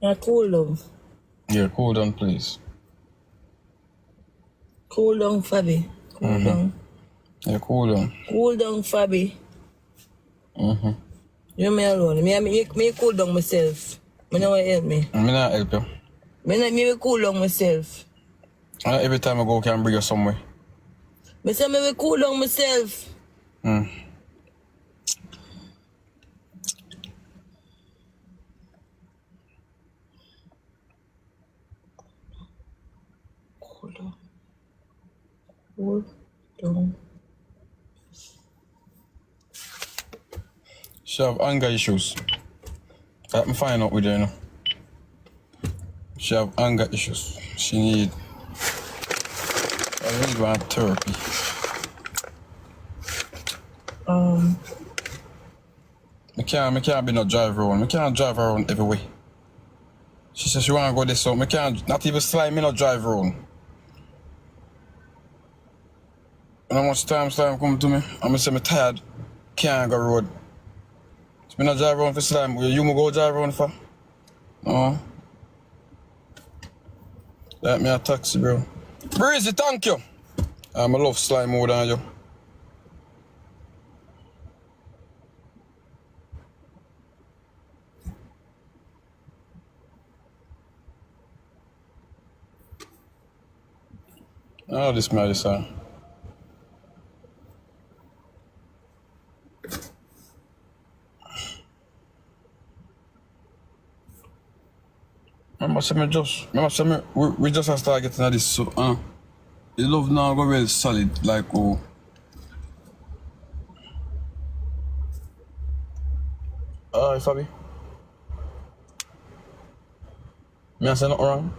Yeah, cool down. Yeah, cool down, please. Cool down, Fabbi. Cool down. Yeah, cool down. Cool down, Fabbi. You me alone. Me cool down myself. Me no want help me. I'm not help you. Me cool down myself. Every time I go, can bring you somewhere. Me say me cool down myself. Cool down. Cool down. She have anger issues. Let me find out with her, you know. She have anger issues. She need one therapy. I can't be no drive around. I can't drive around everywhere. She says she wanna go this, so I can't not even slime me no drive around. And how much time slime come to me? I'm gonna say I'm tired. Can't go road. So me not drive around for slime. Where you go drive around for? No. Let me a taxi, bro. Breezy, thank you. I love slime more than you. Oh, this medicine. Remember, we just have started getting at this, so, the love now go real solid, like, oh. Alright, Fabbi. Me I say nothing wrong?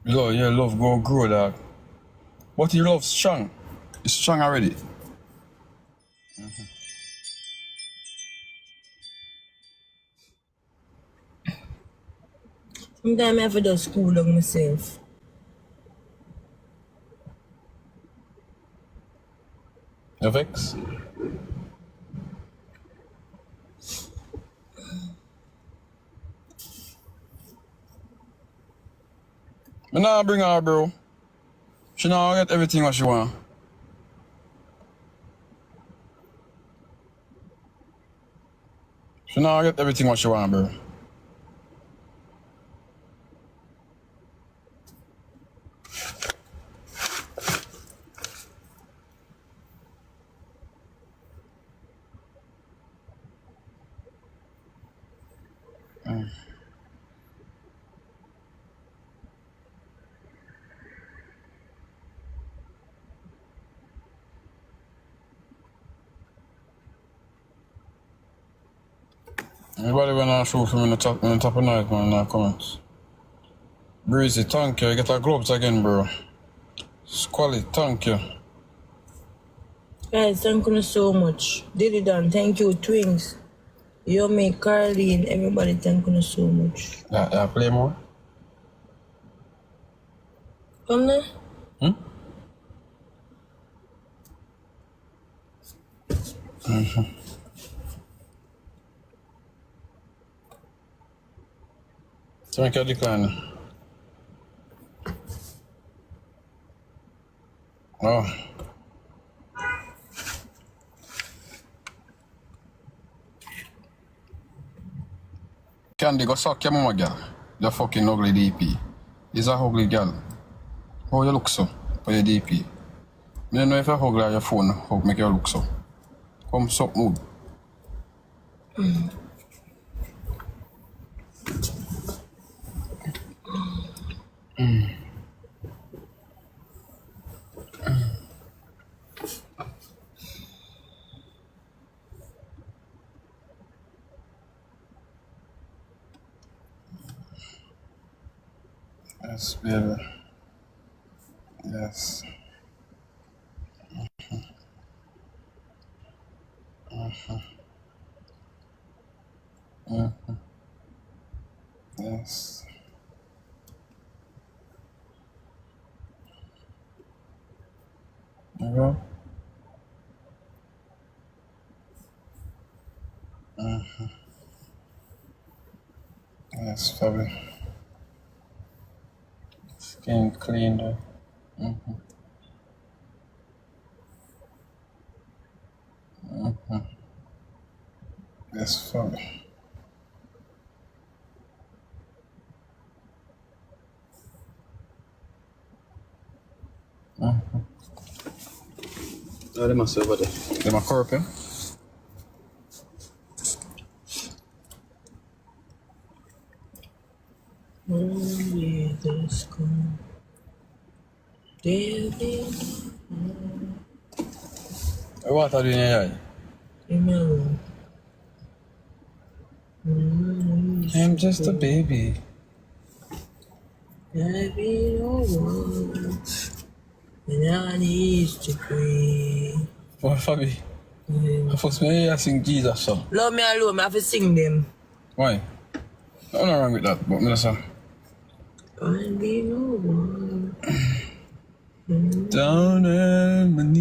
Yeah, love go grow, dog. But your love strong. It's strong already. Sometimes I have to just cool down myself. You vex? Me nah bring her, bro. She now get everything what she want. She now get everything what she want, bro. Anybody wanna show for me in the top of night, man, in the comments. Breezy, thank you. You get our gloves again, bro. Squally, thank you. Guys, thank you so much. Did it done. Thank you, twins. Yomi, Carlene, everybody, thank you so much. Yeah, play more? Come there. So make you decline. Oh. Candy, go suck your mama, girl. You fucking ugly DP. You's a ugly girl. How you look so for your DP? I don't know if you ugly on your phone, how make you look so. Come suck mood. Yes, baby. Yes. Yes. You go? Yes, Fabbi. Skin clean though. Yes, Fabbi. No, they must over there. Them a corrupt, yeah? Oh, yeah, that's cool. David, What are you doing here? leave me alone. I'm just a baby. Baby, no words. And I need to pray. What, Fabbi? I first me hear you sing Jesus song. Love me alone, I have to sing them. Why? Nothing wrong with that, but me just say, I be no one. down on my knees.